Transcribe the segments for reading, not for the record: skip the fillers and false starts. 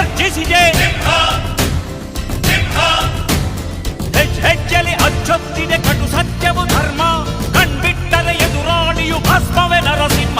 ಗರ್ಜಿಸಿದೆ. ಹೆಜ್ಜೆಲಿ ಅಚ್ಚೊತ್ತಿದೆ ಕಟು ಸತ್ಯವು ಧರ್ಮ, ಕಣ್ಬಿಟ್ಟರೆ ಎದುರಾಳಿಯು ಭಸ್ಮವೇ ನರಸಿಂಹ.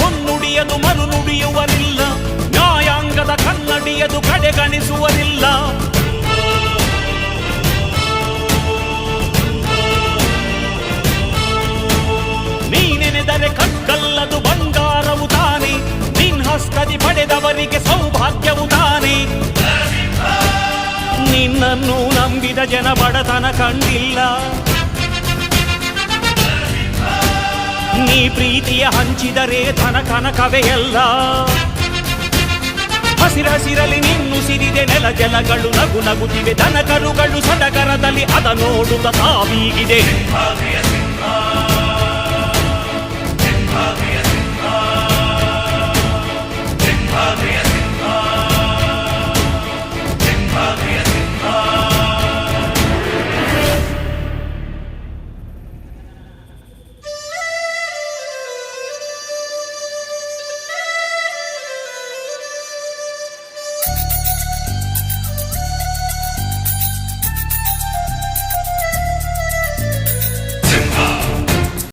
ಹೊನ್ನುಡಿಯದು ಮರು ನುಡಿಯುವರಿಲ್ಲ, ನ್ಯಾಯಾಂಗದ ಕನ್ನಡಿಯದು ಕಡೆಗಣಿಸುವರಿಲ್ಲ. ನೀನೆನೆದರೆ ಕಗ್ಗಲ್ಲದು ಬಂಗಾರವು ತಾನೆ, ನಿನ್ ಹಸ್ತದಿ ಪಡೆದವರಿಗೆ ಸೌಭಾಗ್ಯವು ತಾನೆ. ನಿನ್ನನ್ನು ನಂಬಿದ ಜನ ಬಡತನ ಕಂಡಿಲ್ಲ, ನೀ ಪ್ರೀತಿಯ ಹಂಚಿದರೆ ಧನ ಕನಕವೇ ಎಲ್ಲ. ಹಸಿರಸಿರಲಿ ನಿನ್ನು ಸಿರಿದೆ ನೆಲ ಜಲಗಳು ನಗು ನಗುತ್ತಿವೆ, ದನ ಕರುಗಳು ಸಡಗರದಲ್ಲಿ ಅದ ನೋಡುತ್ತ ತಾವೀಗಿದೆ.